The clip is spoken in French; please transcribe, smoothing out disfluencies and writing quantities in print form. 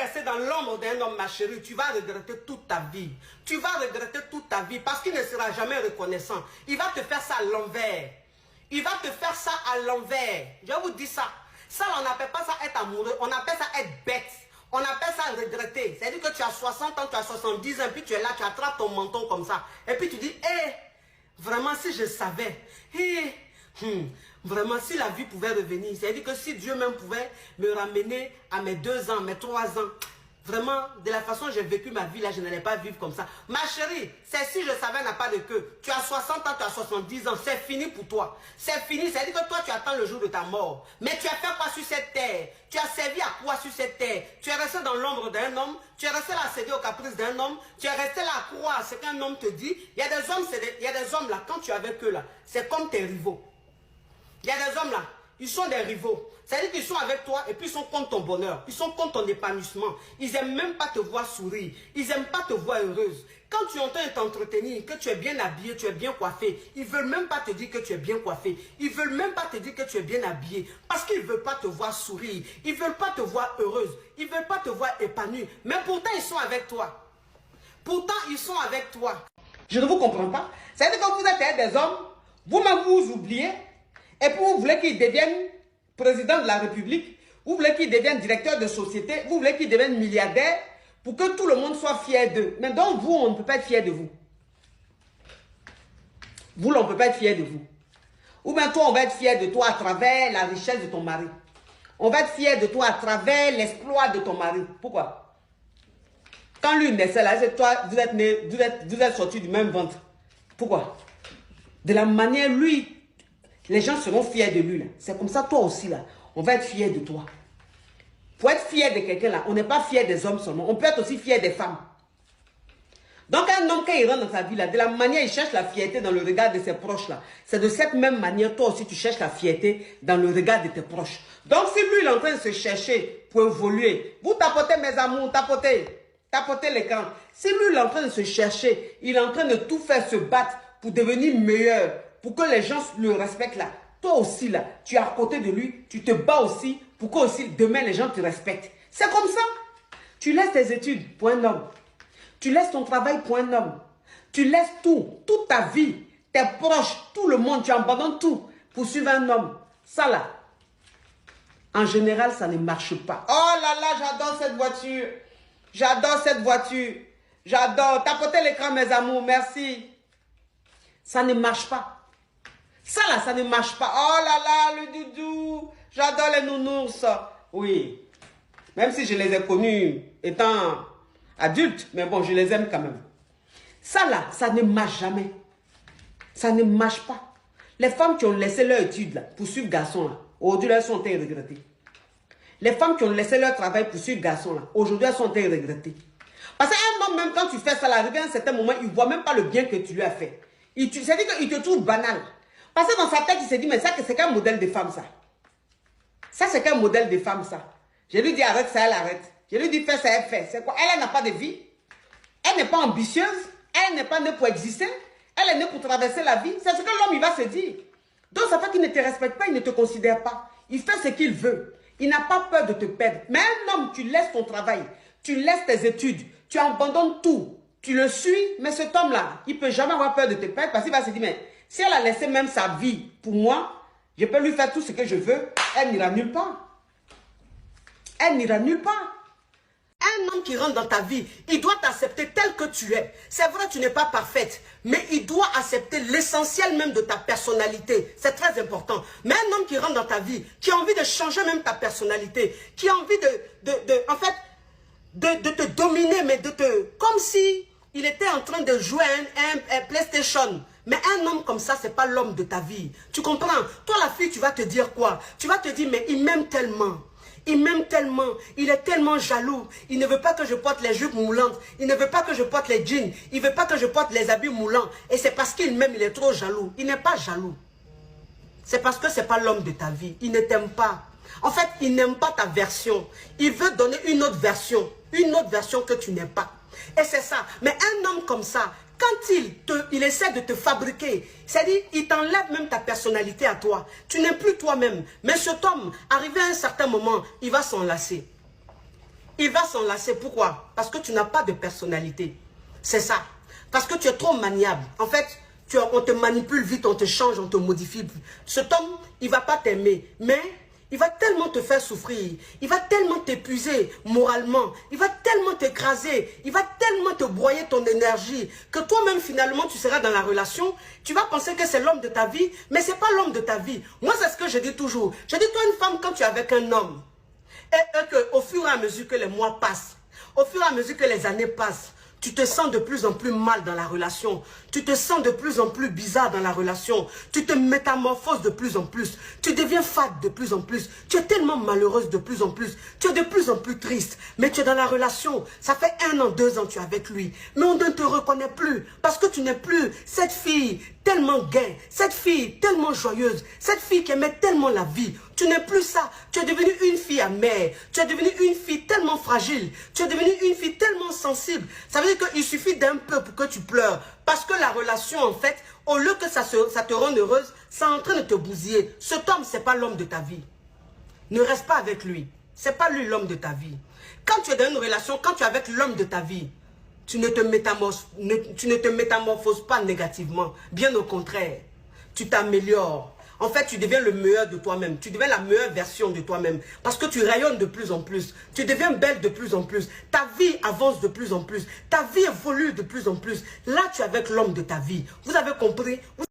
rester dans l'ombre d'un homme, ma chérie, tu vas regretter toute ta vie. Tu vas regretter toute ta vie parce qu'il ne sera jamais reconnaissant. Il va te faire ça à l'envers. Il va te faire ça à l'envers. Je vous dis ça. Ça, on n'appelle pas ça être amoureux. On appelle ça être bête. On appelle ça regretter. C'est-à-dire que tu as 60 ans, tu as 70 ans, puis tu es là, tu attrapes ton menton comme ça. Et puis tu dis, hé, vraiment, si je savais, hé, vraiment, si la vie pouvait revenir, c'est-à-dire que si Dieu même pouvait me ramener à mes 2 ans, mes 3 ans, vraiment, de la façon dont j'ai vécu ma vie, là, je n'allais pas vivre comme ça. Ma chérie, c'est si je savais n'a pas de queue. Tu as 60 ans, tu as 70 ans, c'est fini pour toi. C'est fini, c'est-à-dire que toi, tu attends le jour de ta mort. Mais tu as fait quoi sur cette terre? Tu as servi à quoi sur cette terre? Tu es resté dans l'ombre d'un homme, tu es resté là à céder au caprice d'un homme, tu es resté là à croire à ce qu'un homme te dit. Il y a des hommes, il y a des hommes là, quand tu es avec eux là, c'est comme tes rivaux. Il y a des hommes là, ils sont des rivaux. C'est-à-dire qu'ils sont avec toi et puis ils sont contre ton bonheur. Ils sont contre ton épanouissement. Ils n'aiment même pas te voir sourire. Ils n'aiment pas te voir heureuse. Quand tu entends t'entretenir, que tu es bien habillé, tu es bien coiffé, ils ne veulent même pas te dire que tu es bien coiffé. Ils ne veulent même pas te dire que tu es bien habillé. Parce qu'ils ne veulent pas te voir sourire. Ils ne veulent pas te voir heureuse. Ils ne veulent pas te voir épanouie. Mais pourtant, ils sont avec toi. Pourtant, ils sont avec toi. Je ne vous comprends pas. C'est-à-dire que quand vous êtes des hommes, vous-même vous oubliez. Et puis vous voulez qu'ils deviennent président de la République, vous voulez qu'ils deviennent directeur de société, vous voulez qu'ils deviennent milliardaires pour que tout le monde soit fier d'eux. Mais donc vous, on ne peut pas être fier de vous. Vous, on ne peut pas être fier de vous. Ou bien toi, on va être fier de toi à travers la richesse de ton mari. On va être fier de toi à travers l'exploit de ton mari. Pourquoi? Quand lui naissait là, c'est toi, vous êtes sortis du même ventre. Pourquoi? De la manière, lui, les gens seront fiers de lui là. C'est comme ça, toi aussi là. On va être fier de toi. Pour être fier de quelqu'un là, on n'est pas fier des hommes seulement. On peut être aussi fier des femmes. Donc un homme, quand il rentre dans sa vie là, de la manière il cherche la fierté dans le regard de ses proches là, c'est de cette même manière, toi aussi tu cherches la fierté dans le regard de tes proches. Donc si lui il est en train de se chercher pour évoluer, vous tapotez mes amours, tapotez l'écran. Si lui il est en train de se chercher, il est en train de tout faire, se battre pour devenir meilleur, pour que les gens le respectent là. Toi aussi là, tu es à côté de lui, tu te bats aussi pour que aussi demain les gens te respectent. C'est comme ça. Tu laisses tes études pour un homme. Tu laisses ton travail pour un homme. Tu laisses tout, toute ta vie, tes proches, tout le monde, tu abandonnes tout pour suivre un homme. Ça là, en général, ça ne marche pas. Oh là là, j'adore cette voiture. J'adore cette voiture. J'adore. Tapotez l'écran, mes amours, merci. Ça ne marche pas. Ça là, ça ne marche pas. Oh là là, le doudou. J'adore les nounours. Oui. Même si je les ai connus étant adultes, mais bon, je les aime quand même. Ça là, ça ne marche jamais. Ça ne marche pas. Les femmes qui ont laissé leur étude là, pour suivre garçon là, aujourd'hui elles sont regrettées. Les femmes qui ont laissé leur travail pour suivre garçon là, aujourd'hui elles sont regrettées. Parce qu'un homme, même quand tu fais ça là, arrivé à un certain moment, il ne voit même pas le bien que tu lui as fait. C'est-à-dire qu'il te trouve banal. Parce que dans sa tête, il s'est dit, mais ça, c'est qu'un modèle de femme, ça. Ça, c'est qu'un modèle de femme, ça. Je lui dis, arrête ça, elle arrête. Je lui dis, fais ça, elle fait. C'est quoi? Elle n'a pas de vie. Elle n'est pas ambitieuse. Elle n'est pas née pour exister. Elle est née pour traverser la vie. C'est ce que l'homme, il va se dire. Donc, ça fait qu'il ne te respecte pas, il ne te considère pas. Il fait ce qu'il veut. Il n'a pas peur de te perdre. Mais un homme, tu laisses ton travail. Tu laisses tes études. Tu abandonnes tout. Tu le suis. Mais cet homme-là, il ne peut jamais avoir peur de te perdre parce qu'il va se dire, mais si elle a laissé même sa vie pour moi, je peux lui faire tout ce que je veux. Elle n'ira nulle part. Elle n'ira nulle part. Un homme qui rentre dans ta vie, il doit t'accepter tel que tu es. C'est vrai, tu n'es pas parfaite, mais il doit accepter l'essentiel même de ta personnalité. C'est très important. Mais un homme qui rentre dans ta vie, qui a envie de changer même ta personnalité, qui a envie en fait, de te dominer, mais comme si il était en train de jouer à un PlayStation. Mais un homme comme ça, c'est pas l'homme de ta vie. Tu comprends? Toi, la fille, tu vas te dire quoi? Tu vas te dire, mais il m'aime tellement. Il m'aime tellement. Il est tellement jaloux. Il ne veut pas que je porte les jupes moulantes. Il ne veut pas que je porte les jeans. Il ne veut pas que je porte les habits moulants. Et c'est parce qu'il m'aime, il est trop jaloux. Il n'est pas jaloux. C'est parce que ce n'est pas l'homme de ta vie. Il ne t'aime pas. En fait, il n'aime pas ta version. Il veut donner une autre version. Une autre version que tu n'es pas. Et c'est ça. Mais un homme comme ça, quand il essaie de te fabriquer, c'est-à-dire il t'enlève même ta personnalité à toi. Tu n'es plus toi-même. Mais cet homme, arrivé à un certain moment, il va s'enlacer. Il va s'enlacer. Pourquoi? Parce que tu n'as pas de personnalité. C'est ça. Parce que tu es trop maniable. En fait, on te manipule vite, on te change, on te modifie. Cet homme, il ne va pas t'aimer. Mais il va tellement te faire souffrir. Il va tellement t'épuiser moralement. Il va tellement t'écraser. Il va tellement te broyer ton énergie. Que toi-même, finalement, tu seras dans la relation. Tu vas penser que c'est l'homme de ta vie. Mais ce n'est pas l'homme de ta vie. Moi, c'est ce que je dis toujours. Je dis, toi, une femme, quand tu es avec un homme, et qu'au fur et à mesure que les mois passent, au fur et à mesure que les années passent, tu te sens de plus en plus mal dans la relation. Tu te sens de plus en plus bizarre dans la relation. Tu te métamorphoses de plus en plus. Tu deviens fade de plus en plus. Tu es tellement malheureuse de plus en plus. Tu es de plus en plus triste. Mais tu es dans la relation. Ça fait 1 an, 2 ans que tu es avec lui. Mais on ne te reconnaît plus. Parce que tu n'es plus cette fille tellement gaie. Cette fille tellement joyeuse. Cette fille qui aimait tellement la vie. Tu n'es plus ça. Tu es devenue une fille amère. Tu es devenue une fille tellement fragile. Tu es devenue une fille tellement sensible. Ça veut dire qu'il suffit d'un peu pour que tu pleures. Parce que la relation, en fait, au lieu que ça te rende heureuse, c'est en train de te bousiller. Cet homme, ce n'est pas l'homme de ta vie. Ne reste pas avec lui. Ce n'est pas lui l'homme de ta vie. Quand tu es dans une relation, quand tu es avec l'homme de ta vie, tu ne te métamorphoses pas négativement. Bien au contraire, tu t'améliores. En fait, tu deviens le meilleur de toi-même. Tu deviens la meilleure version de toi-même. Parce que tu rayonnes de plus en plus. Tu deviens belle de plus en plus. Ta vie avance de plus en plus. Ta vie évolue de plus en plus. Là, tu es avec l'homme de ta vie. Vous avez compris?